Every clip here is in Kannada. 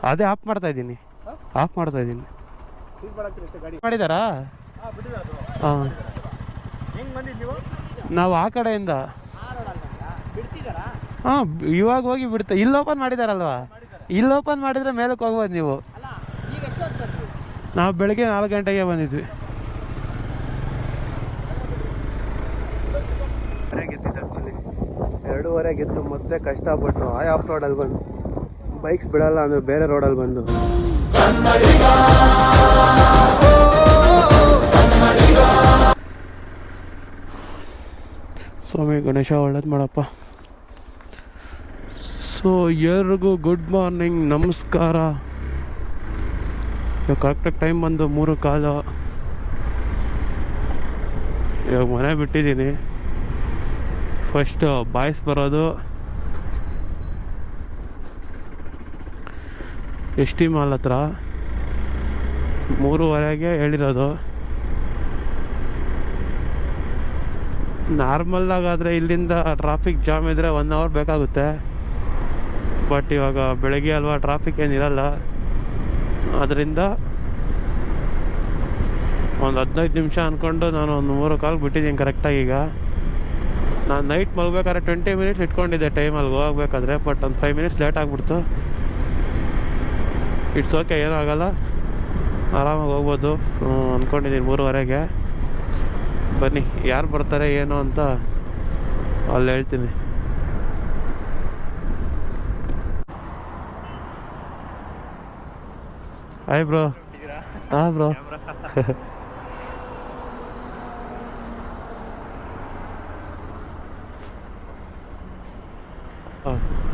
ಅದೇ ಆಫ್ ಮಾಡ್ತಾ ಇದ್ದೀನಿ, ಆಫ್ ಮಾಡ್ತಾ ಇದ್ದೀನಿ. ಮಾಡಿದಾರಾ? ಹಾಂ, ನಾವು ಆ ಕಡೆಯಿಂದ. ಹಾಂ, ಇವಾಗ ಹೋಗಿ ಬಿಡ್ತಾ. ಇಲ್ಲಿ ಓಪನ್ ಮಾಡಿದಾರಲ್ವಾ, ಇಲ್ಲಿ ಓಪನ್ ಮಾಡಿದ್ರೆ ಮೇಲಕ್ಕೆ ಹೋಗ್ಬೋದು ನೀವು. ನಾವು ಬೆಳಗ್ಗೆ 4 ಗಂಟೆಗೆ ಬಂದಿದ್ವಿ. ಗೆದ್ದಿದ್ದು ಆ್ಯಕ್ಚುಲಿ 2:30 ಗೆದ್ದು ಮತ್ತೆ ಕಷ್ಟಪಟ್ಟು ಆಫ್ ರೋಡಲ್ಲಿ ಬಂದು ಬೈಕ್ಸ್ ಬಿಡಲ್ಲ ಅಂದ್ರೆ ಬೇರೆ ರೋಡಲ್ಲಿ ಬಂದು ಸ್ವಾಮಿ ಗಣೇಶ ಒಳ್ಳೇದು ಮಾಡಪ್ಪ. ಸೊ ಎಲ್ಲರಿಗೂ ಗುಡ್ ಮಾರ್ನಿಂಗ್, ನಮಸ್ಕಾರ. ಇವಾಗ ಕರೆಕ್ಟಾಗಿ ಟೈಮ್ ಬಂದು 3:15. ಇವಾಗ ಮನೆ ಬಿಟ್ಟಿದ್ದೀನಿ. ಫಸ್ಟ್ ಬಾಯ್ಸ್ ಬರೋದು ST ಮಾಲ್ ಹತ್ರ, 3:30ಗೆ ಹೇಳಿರೋದು. ನಾರ್ಮಲ್ಲಾಗಾದರೆ ಇಲ್ಲಿಂದ ಟ್ರಾಫಿಕ್ ಜಾಮ್ ಇದ್ದರೆ 1 ಅವರ್ ಬೇಕಾಗುತ್ತೆ. ಬಟ್ ಇವಾಗ ಬೆಳಗ್ಗೆ ಅಲ್ವಾ, ಟ್ರಾಫಿಕ್ ಏನಿರಲ್ಲ. ಅದರಿಂದ ಒಂದು 15 ನಿಮಿಷ ಅಂದ್ಕೊಂಡು ನಾನು ಒಂದು 3:15 ಬಿಟ್ಟಿದ್ದೀನಿ ಕರೆಕ್ಟಾಗಿ. ಈಗ ನಾನು ನೈಟ್ ಮಲ್ಬೇಕಾದ್ರೆ 20 ಮಿನಿಟ್ಸ್ ಇಟ್ಕೊಂಡಿದ್ದೆ ಟೈಮಲ್ಲಿ ಹೋಗ್ಬೇಕಾದ್ರೆ, ಬಟ್ ಒಂದು 5 ಮಿನಿಟ್ಸ್ ಲೇಟ್ ಆಗಿಬಿಡ್ತು. ಇಟ್ಸ್ ಓಕೆ, ಏನೂ ಆಗೋಲ್ಲ, ಆರಾಮಾಗಿ ಹೋಗ್ಬೋದು ಅಂದ್ಕೊಂಡಿದ್ದೀನಿ 3:30ಗೆ. ಬನ್ನಿ, ಯಾರು ಬರ್ತಾರೆ ಏನು ಅಂತ ಅಲ್ಲಿ ಹೇಳ್ತೀನಿ. Hi bro. ಹಾಂ ಬ್ರೋ.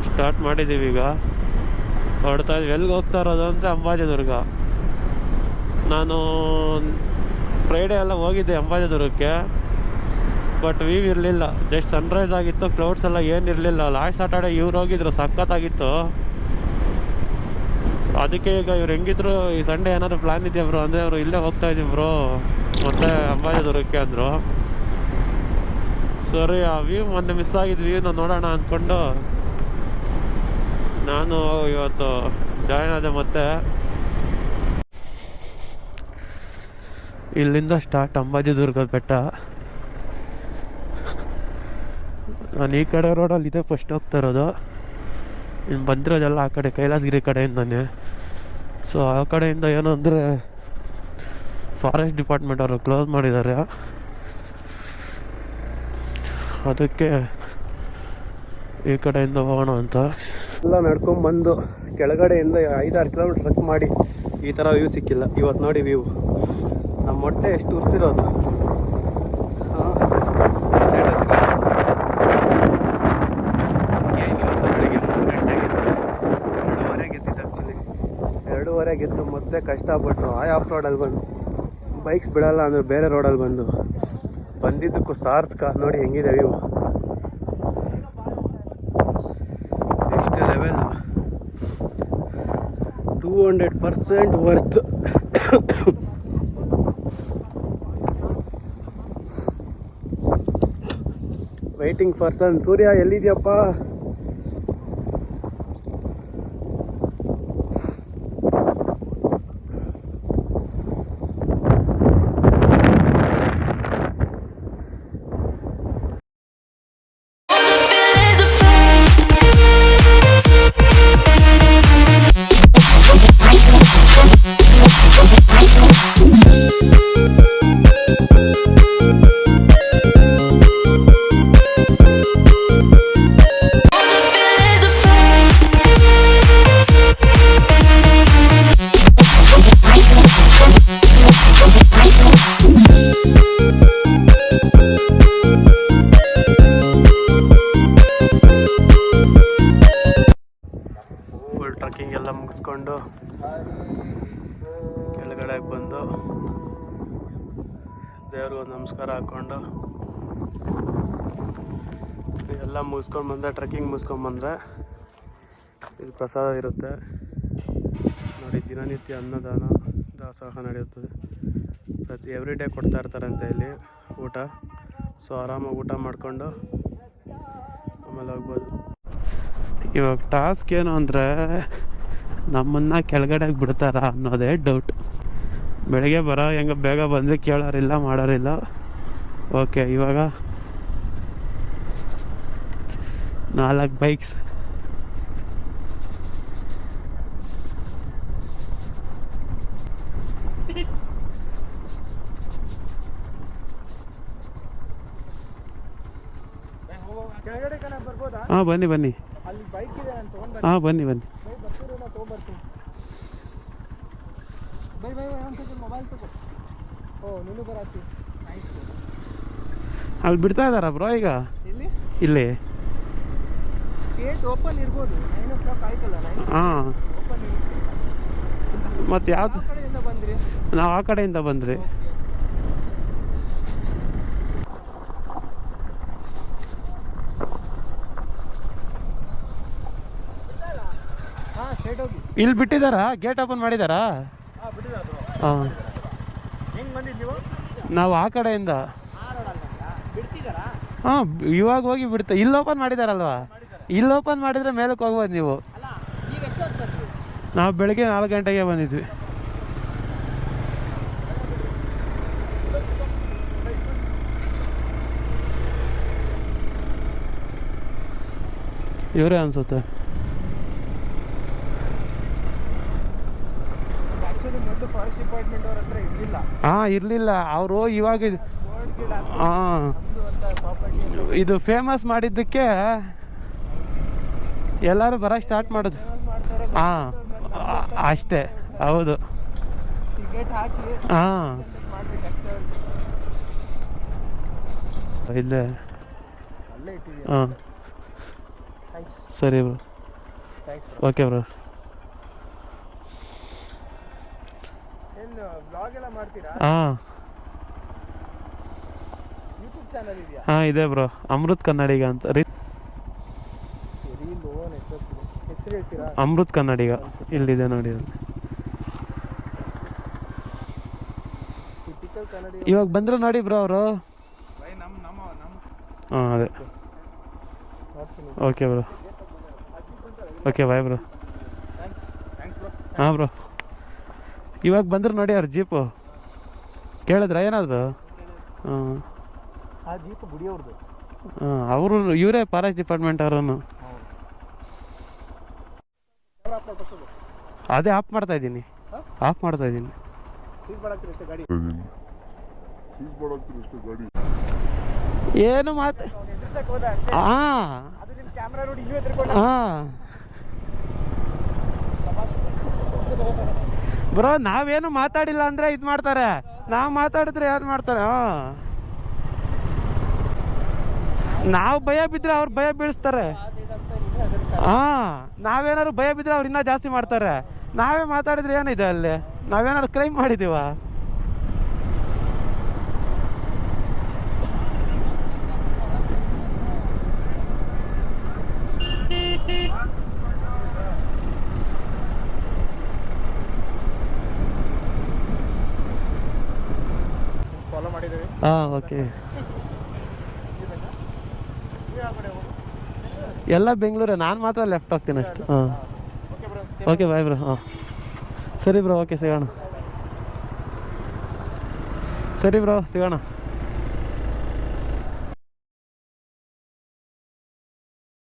ಸ್ಟಾರ್ಟ್ ಮಾಡಿದ್ದೀವಿ. ಈಗ ಹೊರಡ್ತಾ ಇದ್ವಿ. ಎಲ್ಲಿಗೆ ಹೋಗ್ತಾ ಇರೋದು ಅಂದರೆ ಅಂಬಾಜಿದುರ್ಗ. ನಾನು ಫ್ರೈಡೇ ಎಲ್ಲ ಹೋಗಿದ್ದೆ ಅಂಬಾಜಿದುರ್ಗಕ್ಕೆ, ಬಟ್ ವ್ಯೂ ಇರಲಿಲ್ಲ. ಜಸ್ಟ್ ಸನ್ರೈಸ್ ಆಗಿತ್ತು, ಕ್ಲೌಡ್ಸ್ ಎಲ್ಲ ಏನಿರಲಿಲ್ಲ. ಲಾಸ್ಟ್ ಸಾಟರ್ಡೆ ಇವ್ರು ಹೋಗಿದ್ರು, ಸಖತ್ತಾಗಿತ್ತು. ಅದಕ್ಕೆ ಈಗ ಇವ್ರು ಹೆಂಗಿದ್ರು ಈ ಸಂಡೇ ಏನಾದ್ರು ಪ್ಲ್ಯಾನ್ ಇದೆಯಾ ಬ್ರೋ ಅಂದರೆ, ಅವರು ಇಲ್ಲೇ ಹೋಗ್ತಾ ಇದ್ದೀವಿ ಬ್ರೋ ಮತ್ತೆ ಅಂಬಾಜಿದುರ್ಗಕ್ಕೆ ಅಂದರು. ಸರಿ, ಆ ವ್ಯೂ ಮೊನ್ನೆ ಮಿಸ್ ಆಗಿದ್ದು ವ್ಯೂನ ನೋಡೋಣ ಅಂದ್ಕೊಂಡು ನಾನು ಇವತ್ತು ಜಾಯ್ನ್ ಆದೆ. ಮತ್ತೆ ಇಲ್ಲಿಂದ ಸ್ಟಾರ್ಟ್ ಅಂಬಾಜಿದುರ್ಗದ ಬೆಟ್ಟ. ನಾನು ಈ ಕಡೆ ರೋಡಲ್ಲಿ ಇದೆ ಫಸ್ಟ್ ಹೋಗ್ತಾ ಇರೋದು. ಇನ್ನು ಬಂದಿರೋದೆಲ್ಲ ಆ ಕಡೆ ಕೈಲಾಸಗಿರಿ ಕಡೆಯಿಂದಾನೆ. ಸೊ ಆ ಕಡೆಯಿಂದ ಏನು ಅಂದರೆ ಫಾರೆಸ್ಟ್ ಡಿಪಾರ್ಟ್ಮೆಂಟ್ ಅವರು ಕ್ಲೋಸ್ ಮಾಡಿದ್ದಾರೆ. ಅದಕ್ಕೆ ಈ ಕಡೆಯಿಂದ ಹೋಗೋಣ ಅಂತ ಎಲ್ಲ ನಡ್ಕೊಂಬಂದು ಕೆಳಗಡೆಯಿಂದ 5-6 ಕಿಲೋಮೀಟ್ರ್ ಟ್ರೆಕ್ ಮಾಡಿ ಈ ಥರ ವ್ಯೂ ಸಿಕ್ಕಿಲ್ಲ. ಇವತ್ತು ನೋಡಿ ವ್ಯೂ, ನಮ್ಮ ಮೊಟ್ಟೆ ಎಷ್ಟು ಉರ್ಸಿರೋದು. ಸ್ಟೇಟಸ್ ಇವತ್ತು ಬೆಳಿಗ್ಗೆ 3 ಗಂಟೆಗೆ 2:30 ಗೆದ್ದಿದ್ದು ಆ್ಯಕ್ಚುಲಿ 2:30 ಗೆದ್ದು ಮತ್ತೆ ಕಷ್ಟಪಟ್ಟು ಆಫ್ ರೋಡಲ್ಲಿ ಬಂದು ಬೈಕ್ಸ್ ಬಿಡಲ್ಲ ಅಂದರೆ ಬೇರೆ ರೋಡಲ್ಲಿ ಬಂದಿದ್ದಕ್ಕೂ ಸಾರ್ಥಕ. ನೋಡಿ ಹೆಂಗಿದೆ ವ್ಯೂ, ಎಷ್ಟು level, 200% worth. Waiting for sun. ಸೂರ್ಯ ಎಲ್ಲಿದೆಯಪ್ಪ? ಟ್ರಕ್ಕಿಂಗ್ ಎಲ್ಲ ಮುಗಿಸ್ಕೊಂಡು ಕೆಳಗಡೆ ಬಂದು ದೇವ್ರಿಗೊಂದು ನಮಸ್ಕಾರ ಹಾಕ್ಕೊಂಡು ಎಲ್ಲ ಮುಗಿಸ್ಕೊಂಡು ಬಂದರೆ, ಟ್ರಕ್ಕಿಂಗ್ ಮುಗಿಸ್ಕೊಂಡ್ಬಂದರೆ ಇಲ್ಲಿ ಪ್ರಸಾದ ಇರುತ್ತೆ ನೋಡಿ. ದಿನನಿತ್ಯ ಅನ್ನದಾನ ದಾಸೋಹ ನಡೆಯುತ್ತದೆ. ಪ್ರತಿ ಎವ್ರಿ ಡೇ ಕೊಡ್ತಾ ಇರ್ತಾರಂತೆ ಇಲ್ಲಿ ಊಟ. ಸೊ ಆರಾಮಾಗಿ ಊಟ ಮಾಡಿಕೊಂಡು ಆಮೇಲೆ ಹೋಗ್ಬೋದು. ಇವಾಗ ಟಾಸ್ಕ್ ಏನು ಅಂದರೆ ನಮ್ಮನ್ನು ಕೆಳಗಡೆಗೆ ಬಿಡ್ತಾರ ಅನ್ನೋದೇ ಡೌಟ್. ಬೆಳಗ್ಗೆ ಬರೋ ಹೆಂಗೆ ಬೇಗ ಬಂದು ಕೇಳೋರಿಲ್ಲ ಮಾಡೋರಿಲ್ಲ. ಓಕೆ, ಇವಾಗ 4 ಬೈಕ್ಸ್. ಹಾಂ ಬನ್ನಿ ಬನ್ನಿ. ಹಾಂ ಬನ್ನಿ ಬನ್ನಿ. ಅಲ್ಲಿ ಬಿಡ್ತಾ ಇದ್ದಾರಾ ಬ್ರೋ ಈಗ? ಇಲ್ಲಿ ಓಪನ್ ಇರ್ಬೋದು. 9 o'clock ಆಯ್ತಲ್ಲ. ಹಾಂ, ಮತ್ತೆ ಯಾವ್ದು? ಬಂದ್ರಿ ನಾವು ಆ ಕಡೆಯಿಂದ ಬಂದ್ರಿ. ಇಲ್ಲಿ ಬಿಟ್ಟಿದ್ದಾರಾ? Gate open ಮಾಡಿದಾರಾ? ಹಾಂ, ನಾವು ಆ ಕಡೆಯಿಂದ. ಹಾಂ, ಇವಾಗ ಹೋಗಿ ಬಿಡ್ತಾ. ಇಲ್ಲಿ ಓಪನ್ ಮಾಡಿದಾರಲ್ವಾ? ಇಲ್ಲಿ ಓಪನ್ ಮಾಡಿದ್ರೆ ಮೇಲಕ್ಕೆ ಹೋಗ್ಬೋದು ನೀವು. ನಾವು ಬೆಳಿಗ್ಗೆ 4 ಗಂಟೆಗೆ ಬಂದಿದ್ವಿ. ಇವರೇ ಅನ್ಸುತ್ತೆ. ಫಾರೆಸ್ಟ್ ಡಿಪಾರ್ಟ್ಮೆಂಟ್ ಅವ್ರ ಹತ್ರ ಇರಲಿಲ್ಲ. ಹಾಂ, ಇರಲಿಲ್ಲ. ಅವರು ಇವಾಗ ಹಾಂ, ಇದು ಫೇಮಸ್ ಮಾಡಿದ್ದಕ್ಕೆ ಎಲ್ಲರೂ ಬರೋಕ್ಕೆ ಸ್ಟಾರ್ಟ್ ಮಾಡೋದು. ಹಾಂ, ಅಷ್ಟೇ. ಹೌದು. ಹಾಂ, ಇಲ್ಲೇ. ಹಾಂ, ಸರಿ ಬ್ರೋ. Okay bro. ಹಾಂ ಹಾಂ, ಇದೆ ಬ್ರೋ. ಅಮೃತ್ ಕನ್ನಡಿಗ ಅಂತ. ಅಮೃತ್ ಕನ್ನಡಿಗ ಇಲ್ಲಿದೆ ನೋಡಿ. ಇವಾಗ ಬಂದ್ರು ನೋಡಿ ಬ್ರೋ ಅವರು. ಹಾಂ, ಅದೇ. Okay bro. Okay, bye bro. ಹಾಂ ಬ್ರೋ, ಇವಾಗ ಬಂದ್ರು ನೋಡಿ ಅವ್ರ ಜೀಪು. ಕೇಳಿದ್ರ ಏನಾದ್ರು? ಹಾಂ, ಅವರು ಇವರೇ ಫಾರೆಸ್ಟ್ ಡಿಪಾರ್ಟ್ಮೆಂಟ್ ಅವರನ್ನು. ಅದೇ ಆಫ್ ಮಾಡ್ತಾ ಇದ್ದೀನಿ. ಏನು ಮಾತು? ಹಾಂ ಹಾಂ ಬ್ರೋ, ನಾವೇನು ಮಾತಾಡಿಲ್ಲ ಅಂದ್ರೆ ಇದು ಮಾಡ್ತಾರೆ. ನಾವು ಮಾತಾಡಿದ್ರೆ ಯಾರು ಮಾಡ್ತಾರೆ? ಹಾಂ, ನಾವು ಭಯ ಬಿದ್ದರೆ ಅವ್ರು ಭಯ ಬೀಳಿಸ್ತಾರೆ. ಹಾಂ, ನಾವೇನಾದ್ರು ಭಯ ಬಿದ್ದರೆ ಅವ್ರು ಇನ್ನೂ ಜಾಸ್ತಿ ಮಾಡ್ತಾರೆ. ನಾವೇ ಮಾತಾಡಿದ್ರೆ ಏನಿದೆ ಅಲ್ಲಿ? ನಾವೇನಾದ್ರು ಕ್ರೈಮ್ ಮಾಡಿದ್ದೀವ? ಹಾಂ, ಓಕೆ. ಎಲ್ಲ ಬೆಂಗಳೂರೇ. ನಾನು ಮಾತ್ರ ಲೆಫ್ಟ್ ಹೋಗ್ತೀನಿ ಅಷ್ಟು. ಹಾಂ, ಓಕೆ, ಬಾಯ್ ಬ್ರೋ. ಹಾಂ, ಸರಿ ಬ್ರೋ. ಓಕೆ, ಸಿಗೋಣ. ಸರಿ ಬ್ರೋ, ಸಿಗೋಣ.